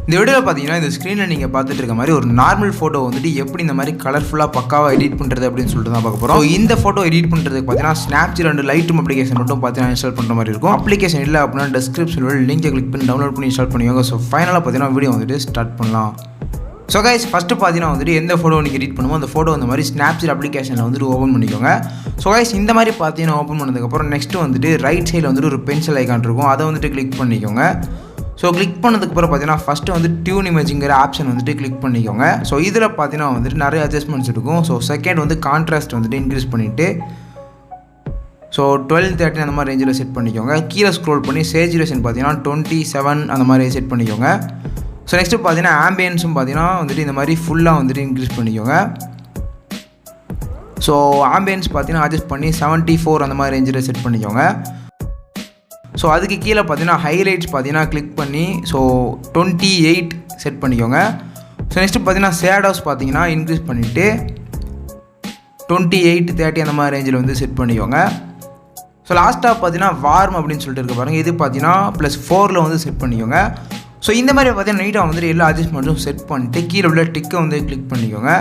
இந்த வீடியோவில் பார்த்தீங்கன்னா இந்த ஸ்க்ரீனில் நீங்கள் பார்த்துட்டு இருக்க மாதிரி ஒரு நார்மல் ஃபோட்டோ வந்துட்டு எப்படி இந்த மாதிரி கலர்ஃபுல்லாக பக்காவாக எடிட் பண்ணுறது அப்படின்னு சொல்லிட்டு தான் பார்க்க போகிறோம். இந்த ஃபோட்டோ எடிட் பண்ணுறதுக்கு பார்த்தீங்கன்னா ஸ்னாப்சீட் அண்ட் லைட்ரூம் அப்ளிகேஷன் மட்டும் பார்த்தீங்கன்னா இன்ஸ்டால் பண்ணுற மாதிரி இருக்கும். அப்ளிகேஷன் இல்லை அப்படின்னா டிஸ்கிரிப்ஷனில் லிங்கை கிளிக் பண்ணி டவுன்லோட் பண்ணி இன்ஸ்டால் பண்ணிக்கோங்க. ஸோ ஃபைனலாக பார்த்தீங்கன்னா வீடியோ வந்துட்டு ஸ்டார்ட் பண்ணலாம். ஸோ கைஸ் ஃபஸ்ட்டு பார்த்தீங்கன்னா வந்துட்டு எந்த ஃபோட்டோ நீங்கள் எடிட் பண்ணுமோ அந்த ஃபோட்டோ அந்த மாதிரி ஸ்னாப்சீட் அப்ளிகேஷனில் வந்துட்டு ஓப்பன் பண்ணிக்கோங்க. ஸோ கைஸ் இந்த மாதிரி பார்த்தீங்கன்னா ஓப்பன் பண்ணதுக்கப்புறம் நெக்ஸ்ட்டு வந்துட்டு ரைட் சைடில் வந்துட்டு ஒரு பென்சில் ஐக்கான் இருக்கும், அதை வந்துட்டு கிளிக் பண்ணிக்கோங்க. ஸோ கிளிக் பண்ணதுக்கப்புறம் பார்த்தீங்கன்னா ஃபஸ்ட்டு வந்து டியூன் இமேஜிங்கிற ஆப்ஷன் வந்துட்டு கிளிக் பண்ணிக்கோங்க. ஸோ இதில் பார்த்தீங்கன்னா வந்துட்டு நிறைய அட்ஜஸ்ட்மெண்ட்ஸ் இருக்கும். ஸோ செகண்ட் வந்து கான்ட்ராஸ்ட் வந்துட்டு இன்க்ரீஸ் பண்ணிவிட்டு ஸோ 12-13 அந்த மாதிரி ரேஞ்சில் செட் பண்ணிக்கோங்க. கீழே ஸ்க்ரோல் பண்ணி சேச்சுரேஷன் பார்த்தீங்கன்னா 27 அந்த மாதிரி செட் பண்ணிக்கோங்க. ஸோ நெக்ஸ்ட்டு பார்த்தீங்கன்னா ஆம்பியன்ஸும் பார்த்தீங்கன்னா வந்துட்டு இந்த மாதிரி ஃபுல்லாக வந்துட்டு இன்க்ரீஸ் பண்ணிக்கோங்க. ஸோ ஆம்பியன்ஸ் பார்த்தீங்கன்னா அட்ஜஸ்ட் பண்ணி 74 அந்த மாதிரி ரேஞ்சில் செட் பண்ணிக்கோங்க. ஸோ அதுக்கு கீழே பார்த்தீங்கன்னா ஹைலைட்ஸ் பார்த்தீங்கன்னா கிளிக் பண்ணி ஸோ 28 செட் பண்ணிக்கோங்க. ஸோ நெக்ஸ்ட்டு பார்த்தீங்கன்னா ஷேடோஸ் பார்த்தீங்கன்னா இன்க்ரீஸ் பண்ணிவிட்டு 28-30 அந்த மாதிரி ரேஞ்சில் வந்து செட் பண்ணிக்கோங்க. ஸோ லாஸ்ட்டாக பார்த்தீங்கன்னா வார்ம் அப்படின்னு சொல்லிட்டு இருக்க பாருங்கள், இது பார்த்தீங்கன்னா +4 வந்து செட் பண்ணிக்கோங்க. ஸோ இந்த மாதிரி பார்த்தீங்கன்னா நீட்டாக வந்துட்டு எல்லா அட்ஜஸ்ட்மெண்ட்டும் செட் பண்ணிட்டு கீழே உள்ள டிக்கை வந்து கிளிக் பண்ணிக்கோங்க.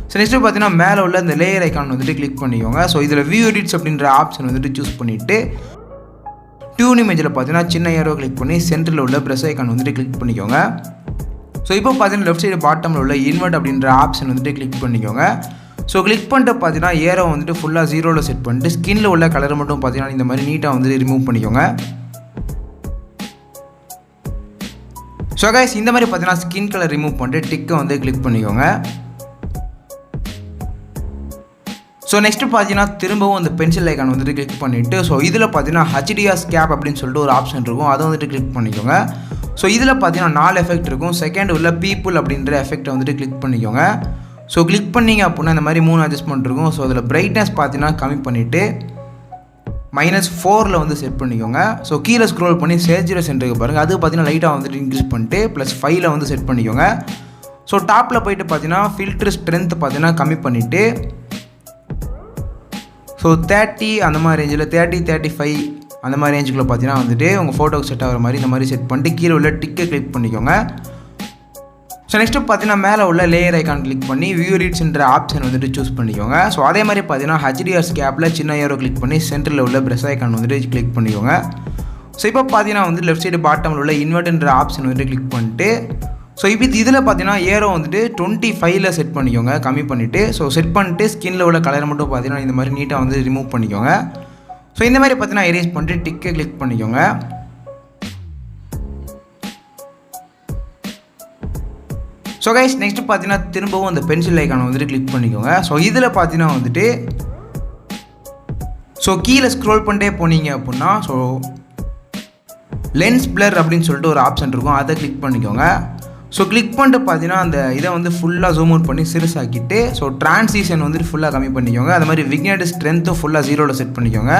ஸோ நெக்ஸ்ட்டு பார்த்தீங்கன்னா மேலே உள்ள இந்த லேயர் ஐக்கான் வந்துட்டு கிளிக் பண்ணிக்கோங்க. ஸோ இதில் வியூ எடிட்ஸ் அப்படின்ற ஆப்ஷன் வந்துட்டு சூஸ் பண்ணிவிட்டு டியூன் இமேஜில் பார்த்தீங்கன்னா சின்ன ஏரோ கிளிக் பண்ணி சென்டரில் உள்ள ப்ரெஸ் ஐக்கான் வந்துட்டு கிளிக் பண்ணிக்கோங்க. ஸோ இப்போ பார்த்தீங்கன்னா லெஃப்ட் சைடு பாட்டமில் உள்ள இன்வெர்ட் அப்படின்ற ஆப்ஷன் வந்துட்டு கிளிக் பண்ணிக்கோங்க. ஸோ கிளிக் பண்ணிட்டு பார்த்தீங்கன்னா ஏரோ வந்துட்டு ஃபுல்லாக 0ல் செட் பண்ணிட்டு ஸ்கின்னில் உள்ள கலரை மட்டும் பார்த்தீங்கன்னா இந்த மாதிரி நீட்டாக வந்துட்டு ரிமூவ் பண்ணிக்கோங்க. ஸோ கைஸ் இந்த மாதிரி பார்த்தீங்கன்னா ஸ்கின் கலர் ரிமூவ் பண்ணிட்டு டிக்கை வந்து கிளிக் பண்ணிக்கோங்க. ஸோ நெக்ஸ்ட்டு பார்த்தீங்கன்னா திரும்பவும் அந்த பென்சில் ஐக்கான் வந்துட்டு கிளிக் பண்ணிவிட்டு ஸோ இதில் பார்த்தீங்கன்னா HDR ஸ்கேப் அப்படின்னு சொல்லிட்டு ஒரு ஆப்ஷன் இருக்கும், அதை வந்துட்டு கிளிக் பண்ணிக்கோங்க. ஸோ இதில் பார்த்தீங்கன்னா 4 எஃபெக்ட் இருக்கும். செகண்ட் உள்ள பீப்புள் அப்படின்ற எஃபெக்ட்டை வந்துட்டு கிளிக் பண்ணிக்கோங்க. ஸோ கிளிக் பண்ணிங்க அப்படின்னா இந்த மாதிரி 3 அட்ஜஸ்ட்மெண்ட் இருக்கும். ஸோ அதில் பிரைட்னஸ் பார்த்தீங்கன்னா கம்மி பண்ணிவிட்டு -4 வந்து செட் பண்ணிக்கோங்க. ஸோ கீழே ஸ்க்ரோல் பண்ணி சேச்சுரேஷன் இருக்கு பாருங்கள், அது பார்த்தீங்கன்னா லைட்டாக வந்துட்டு இன்க்ரீஸ் பண்ணிட்டு +5 வந்து செட் பண்ணிக்கோங்க. ஸோ டாப்பில் போய்ட்டு பார்த்தீங்கன்னா ஃபில்டர் ஸ்ட்ரென்த் பார்த்தீங்கன்னா கம்மி பண்ணிவிட்டு ஸோ 30 அந்த மாதிரி ரேஞ்சில் 30-35 அந்த மாதிரி ரேஞ்சுக்குள்ளே பார்த்தீங்கன்னா வந்துட்டு உங்கள் ஃபோட்டோக்கு செட் ஆகிற மாதிரி இந்த மாதிரி செட் பண்ணிட்டு கீழே உள்ள டிக்கை கிளிக் பண்ணிக்கோங்க. ஸோ நெக்ஸ்ட்டு பார்த்தீங்கன்னா மேலே உள்ள லேயர் ஐக்கான் கிளிக் பண்ணி வியூ எடிட்ஸ்ன்ற ஆப்ஷன் வந்துட்டு சூஸ் பண்ணிக்கோங்க. ஸோ அதே மாதிரி பார்த்தீங்கன்னா HDR ஸ்கேப்பில் சின்ன ஏரோ கிளிக் பண்ணி சென்டரில் உள்ள ப்ரெஸ் ஐக்கான் வந்துட்டு கிளிக் பண்ணிக்கோங்க. ஸோ இப்போ பார்த்தீங்கன்னா வந்து லெஃப்ட் சைடு பாட்டமில் உள்ள இன்வெர்ட்ன்ற ஆப்ஷன் வந்துட்டு கிளிக் பண்ணிட்டு ஸோ இப்போ இதில் பார்த்தீங்கன்னா ஏரோ வந்துட்டு 25ல் செட் பண்ணிக்கோங்க, கம்மி பண்ணிவிட்டு ஸோ செட் பண்ணிட்டு ஸ்கின்னில் உள்ள கலரை மட்டும் பார்த்தீங்கன்னா இந்த மாதிரி நீட்டாக வந்து ரிமூவ் பண்ணிக்கோங்க. ஸோ இந்த மாதிரி பார்த்தீங்கன்னா எரேஸ் பண்ணிட்டு டிக்கை கிளிக் பண்ணிக்கோங்க. ஸோ கைஸ் நெக்ஸ்ட்டு பார்த்தீங்கன்னா திரும்பவும் அந்த பென்சில் ஐக்கானை வந்துட்டு கிளிக் பண்ணிக்கோங்க. ஸோ இதில் பார்த்தீங்கன்னா வந்துட்டு ஸோ கீழே ஸ்க்ரோல் பண்ணிட்டே போனீங்க அப்படின்னா ஸோ லென்ஸ் பிளர் அப்படின்னு சொல்லிட்டு ஒரு ஆப்ஷன் இருக்கும், அதை கிளிக் பண்ணிக்கோங்க. ஸோ கிளிக் பண்ணிட்டு பார்த்தீங்கன்னா அந்த இதை வந்து ஃபுல்லாக ஜூம் அவுட் பண்ணி சிறுசாக்கிட்டு ஸோ ட்ரான்சிஷன் வந்துட்டு ஃபுல்லாக கம்மி பண்ணிக்கோங்க. அது மாதிரி விக்னேட் ஸ்ட்ரென்த்தும் ஃபுல்லாக 0ல் செட் பண்ணிக்கோங்க.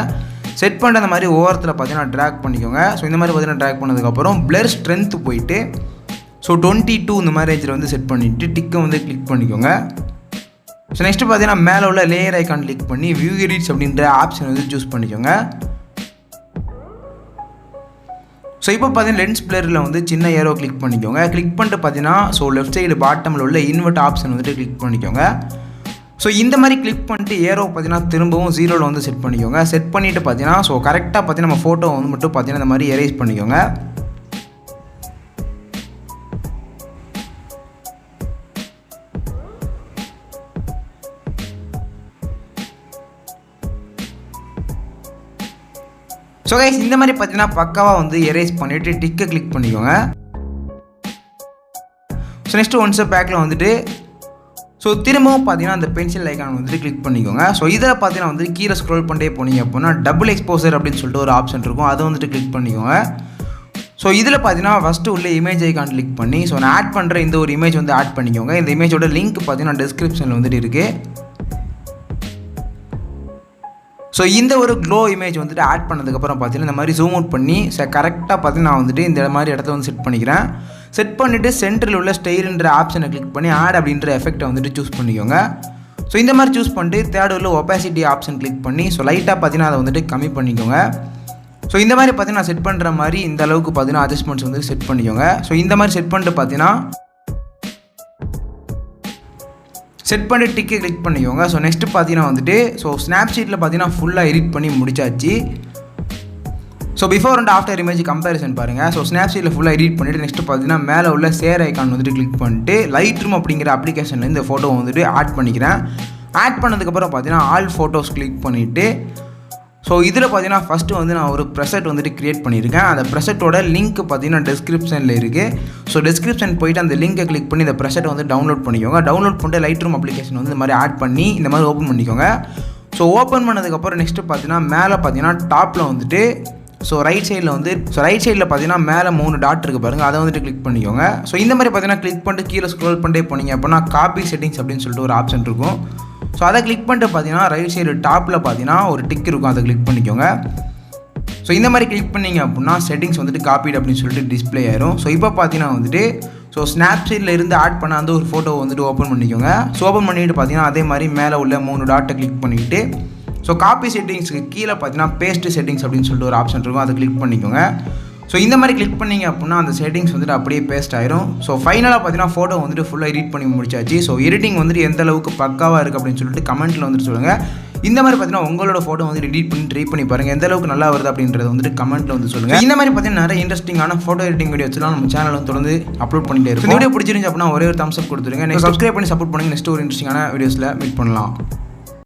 செட் பண்ணிட்டு அந்த மாதிரி ஓரத்தில் பார்த்தீங்கன்னா ட்ராக் பண்ணிக்கோங்க. ஸோ இந்த மாதிரி பார்த்தீங்கன்னா ட்ராக் பண்ணதுக்கப்புறம் பிளர் ஸ்ட்ரென்த் போயிட்டு ஸோ 22 இந்த மாதிரி ரேஞ்சில் வந்து செட் பண்ணிவிட்டு டிக்கை வந்து கிளிக் பண்ணிக்கோங்க. ஸோ நெக்ஸ்ட்டு பார்த்தீங்கன்னா மேலே உள்ள லேயர் ஐக்கான் கிளிக் பண்ணி வியூ எடிட்ஸ் அப்படின்ற ஆப்ஷன் வந்து சூஸ் பண்ணிக்கோங்க. ஸோ இப்போ பார்த்தீங்கன்னா லென்ஸ் பிளரில் வந்து சின்ன ஏரோ கிளிக் பண்ணிக்கோங்க. கிளிக் பண்ணிட்டு பார்த்தீங்கன்னா ஸோ லெஃப்ட் சைடு பாட்டமில் உள்ள இன்வெர்ட் ஆப்ஷன் வந்துட்டு கிளிக் பண்ணிக்கோங்க. ஸோ இந்த மாதிரி கிளிக் பண்ணிட்டு ஏரோ பார்த்தீங்கன்னா திரும்பவும் 0ல் வந்து செட் பண்ணிக்கோங்க. செட் பண்ணிவிட்டு பார்த்தீங்கன்னா ஸோ கரெக்டாக பார்த்தீங்கன்னா நம்ம ஃபோட்டோ வந்து மட்டும் பார்த்தீங்கன்னா இந்த மாதிரி எரேஸ் பண்ணிக்கோங்க. ஸோ கைஸ் இந்த மாதிரி பார்த்தீங்கன்னா பக்காவாக வந்து எரேஸ் பண்ணிவிட்டு டிக்கை கிளிக் பண்ணிக்கோங்க. ஸோ நெக்ஸ்ட்டு ஒன் ஸ்டெப் பேக்கில் வந்துட்டு ஸோ திரும்பவும் பார்த்தீங்கன்னா அந்த பென்சில் ஐக்கான் வந்துட்டு கிளிக் பண்ணிக்கோங்க. ஸோ இதில் பார்த்தீங்கன்னா வந்து கீழே ஸ்க்ரோல் பண்ணிட்டே போனீங்க அப்படின்னா டபுள் எக்ஸ்போசர் அப்படின்னு சொல்லிட்டு ஒரு ஆப்ஷன் இருக்கும், அதை வந்துட்டு கிளிக் பண்ணிக்கோங்க. ஸோ இதில் பார்த்தீங்கன்னா ஃபஸ்ட்டு உள்ள இமேஜ் ஐக்கான் கிளிக் பண்ணி ஸோ நான் ஆட் பண்ணுற இந்த ஒரு இமேஜ் வந்து ஆட் பண்ணிக்கோங்க. இந்த இமேஜோட லிங்க் பார்த்தீங்கன்னா டிஸ்கிரிப்ஷனில் வந்துட்டு இருக்குது. ஸோ இந்த ஒரு க்ளோ இமேஜ் வந்துட்டு ஆட் பண்ணதுக்கப்புறம் பார்த்தீங்கன்னா இந்த மாதிரி ஜூம் அவுட் பண்ணி கரெக்டாக பார்த்தீங்கன்னா நான் வந்துட்டு இந்த மாதிரி இடத்துல வந்து செட் பண்ணிக்கிறேன். செட் பண்ணிவிட்டு சென்டரில் உள்ள ஸ்டைல்ன்ற ஆப்ஷனை கிளிக் பண்ணி ஆட் அப்படின்ற எஃபெக்ட்டை வந்துட்டு சூஸ் பண்ணிக்கோங்க. ஸோ இந்த மாதிரி சூஸ் பண்ணிட்டு தேர்ட் உள்ள ஒபாசிட்டி ஆப்ஷன் கிளிக் பண்ணி ஸோ லைட்டாக பார்த்தீங்கன்னா அதை வந்துட்டு கம்மி பண்ணிக்கோங்க. ஸோ இந்த மாதிரி பார்த்தீங்கன்னா செட் பண்ணுற மாதிரி இந்த அளவுக்கு பார்த்தீங்கன்னா அட்ஜஸ்ட்மெண்ட்ஸ் வந்து செட் பண்ணிக்கோங்க. ஸோ இந்த மாதிரி செட் பண்ணிட்டு பார்த்தீங்கன்னா செட் பண்ணி டிக்கை கிளிக் பண்ணிக்கோங்க. ஸோ நெக்ஸ்ட்டு பார்த்தீங்கன்னா வந்துட்டு ஸோ ஸ்னாப்சீட்டில் பார்த்தீங்கன்னா ஃபுல்லாக எடிட் பண்ணி முடிச்சாச்சு. So before and after image comparison பாருங்கள். ஸோ ஸ்னாப்சீட்டில் ஃபுல்லாக எடிட் பண்ணிவிட்டு நெக்ஸ்ட்டு பார்த்தீங்கன்னா மேலே உள்ள ஷேர் ஐக்கான் வந்துட்டு கிளிக் பண்ணிட்டு லைட்ரூம் அப்படிங்கிற அப்ளிகேஷனில் இந்த ஃபோட்டோ வந்துட்டு ஆட் பண்ணிக்கிறேன். ஆட் பண்ணதுக்கப்புறம் பார்த்தீங்கன்னா ஆல் ஃபோட்டோஸ் கிளிக் பண்ணிவிட்டு ஸோ இதில் பார்த்தீங்கன்னா ஃபஸ்ட்டு வந்து நான் ஒரு ப்ரெசெட் வந்துட்டு க்ரியேட் பண்ணியிருக்கேன். அந்த ப்ரெசெட்டோட லிங்க் பார்த்தீங்கன்னா டிஸ்கிரிப்ஷனில் இருக்குது. ஸோ டிஸ்கிரிப்ஷன் போய்ட்டு அந்த லிங்கை கிளிக் பண்ணி இந்த ப்ரெசெட்டை வந்து டவுன்லோட் பண்ணிக்கோங்க. டவுன்லோட் பண்ணிட்டு லைட்ரூம் அப்ளிகேஷன் வந்து இந்த மாதிரி ஆட் பண்ணி இந்த மாதிரி ஓப்பன் பண்ணிக்கோங்க. ஸோ ஓப்பன் பண்ணதுக்கப்புறம் நெக்ஸ்ட்டு பார்த்தீங்கன்னா மேலே பார்த்தீங்கன்னா டாப்பில் வந்துட்டு ஸோ ரைட் சைடில் பார்த்தீங்கன்னா மேலே 3 டாட் இருக்குது பாருங்கள், அதை வந்துட்டு கிளிக் பண்ணிக்கோங்க. ஸோ இந்த மாதிரி பார்த்தீங்கன்னா கிளிக் பண்ணிட்டு கீழே ஸ்க்ரோல் பண்ணிட்டே போனீங்க அப்படின்னா காப்பி செட்டிங்ஸ் அப்படின்னு சொல்லிட்டு ஒரு ஆப்ஷன் இருக்கும். ஸோ அதை கிளிக் பண்ணிட்டு பார்த்தீங்கன்னா ரைட் சைடு டாப்பில் பார்த்தீங்கன்னா ஒரு டிக் இருக்கும், அதை கிளிக் பண்ணிக்கோங்க. ஸோ இந்த மாதிரி கிளிக் பண்ணிங்க அப்படின்னா செட்டிங்ஸ் வந்துட்டு காப்பீடு அப்படின்னு சொல்லிட்டு டிஸ்பிளே ஆயிரும். ஸோ இப்போ பார்த்தீங்கன்னா வந்துட்டு ஸோ ஸ்னாப்சீட்டில் இருந்து ஆட் பண்ண அந்த ஒரு ஃபோட்டோ வந்துட்டு ஓப்பன் பண்ணிக்கோங்க. ஸோ ஓப்பன் பண்ணிவிட்டு பார்த்தீங்கன்னா அதே மாதிரி மேலே உள்ள 3 டாட்டை கிளிக் பண்ணிவிட்டு ஸோ காப்பி செட்டிங்ஸுக்கு கீழே பார்த்தீங்கன்னா பேஸ்ட் செட்டிங்ஸ் அப்படின்னு சொல்லிட்டு ஒரு ஆப்ஷன் இருக்கும், அதை கிளிக் பண்ணிக்கோங்க. ஸோ இந்த மாதிரி கிளிக் பண்ணிங்க அப்படின்னா அந்த செட்டிங்ஸ் வந்துட்டு அப்படியே பேஸ்ட் ஆயிரும். ஸோ ஃபைனலாக பார்த்தீங்கன்னா ஃபோட்டோ வந்துட்டு ஃபுல்லாக எடிட் பண்ணி முடிச்சாச்சு. ஸோ எடிட்டிங் வந்துட்டு எந்த அளவுக்கு பக்காவாக இருக்குது அப்படின்னு சொல்லிட்டு கமெண்ட்டில் வந்துட்டு சொல்லுங்கள். இந்த மாதிரி பார்த்தீங்கன்னா உங்களோட ஃபோட்டோ வந்து எடிட் பண்ணி ட்ரை பண்ணி பாருங்கள், எந்த அளவுக்கு நல்லா வருது அப்படின்றது வந்துட்டு கமெண்ட்டில் வந்து சொல்லுங்கள். இந்த மாதிரி பார்த்தீங்கன்னா நிறைய இன்ட்ரெஸ்டிங்கான ஃபோட்டோ எடிட்டிங் வீடியோஸ்லாம் நம்ம சேனல் வந்து தொடர்ந்து அப்லோட் பண்ணிட்டே இருக்கும். இந்த வீடியோ பிடிச்சிருந்துச்சு அப்படின்னா ஒரே ஒரு தம்ஸ் அப் கொடுத்துருங்க. சப்ஸ்கிரைப் பண்ணி சப்போர்ட் பண்ணுங்கள். நெக்ஸ்ட் ஒரு இன்ட்ரெஸ்டிங்கான வீடியோஸில் மீட் பண்ணலாம்.